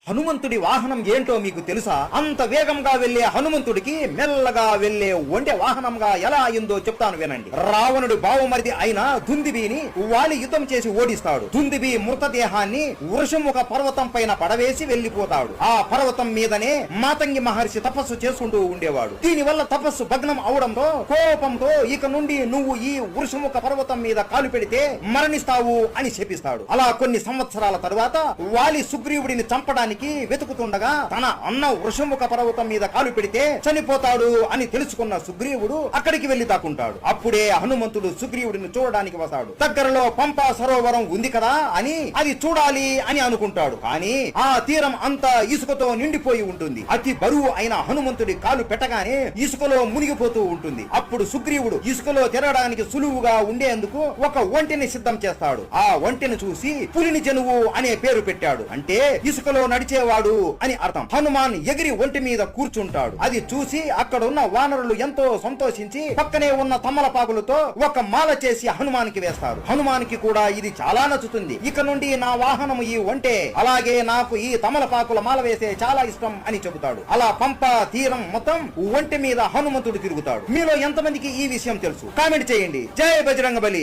హనుమంతుడి వాహనం ఏంటో మీకు తెలుసా? అంత వేగంగా వెళ్లే హనుమంతుడికి మెల్లగా వెళ్లే ఒంటె వాహనంగా ఎలా అయిందో చెప్తాను వినండి. రావణుడి బావమరిది అయిన దుందిబిని వాలి యుద్ధం చేసి ఓడిస్తాడు. దుందిబి మృతదేహాన్ని వృషముఖ పర్వతం పైన పడవేసి వెళ్లిపోతాడు. ఆ పర్వతం మీదనే మాతంగి మహర్షి తపస్సు చేసుకుంటూ ఉండేవాడు. దీనివల్ల తపస్సు భగ్నం అవడంతో కోపంతో ఇక నుండి నువ్వు ఈ వృషముఖ పర్వతం మీద కాలు పెడితే మరణిస్తావు అని శపిస్తాడు. అలా కొన్ని సంవత్సరాల తరువాత వాలి సుగ్రీవుడిని చంపడానికి వెతుకుతుండగా తన అన్న వృషముఖ పర్వతం మీద కాలు పెడితే చనిపోతాడు అని తెలుసుకున్న సుగ్రీవుడు అక్కడికి వెళ్లి దాక్కుంటాడు. అప్పుడే హనుమంతుడు సుగ్రీవుడిని చూడడానికి వస్తాడు. దగ్గరలో పంపా సరోవరం ఉంది కదా అని అది చూడాలి అని అనుకుంటాడు. కానీ ఆ తీరం అంతా ఇసుకతో నిండిపోయి ఉంటుంది. అతి బరువు అయిన హనుమంతుడి కాలు పెట్టగానే ఇసుకలో మునిగిపోతూ ఉంటుంది. అప్పుడు సుగ్రీవుడు ఇసుకలో తిరగడానికి సులువుగా ఉండేందుకు ఒక ఒంటెని సిద్ధం చేస్తాడు. ఆ ఒంటెను చూసి పులిని జనువు అనే పేరు పెట్టాడు. అంటే ఇసుకలో నడిచేవాడు అని అర్థం. హనుమాన్ ఎగిరి ఒంటి మీద కూర్చుంటాడు. అది చూసి అక్కడున్న వానరులు ఎంతో సంతోషించి పక్కనే ఉన్న తమలపాకులతో ఒక మాల చేసి హనుమానికి వేస్తారు. హనుమానికి కూడా ఇది చాలా నచ్చుతుంది. ఇక నుండి నా వాహనం ఈ ఒంటే, అలాగే నాకు ఈ తమలపాకుల మాల వేసే చాలా ఇష్టం అని చెబుతాడు. అలా పంప తీరం మొత్తం ఒంటి మీద హనుమంతుడు తిరుగుతాడు. మీలో ఎంతమందికి ఈ విషయం తెలుసు? కామెంట్ చేయండి. జై బజరంగబలి.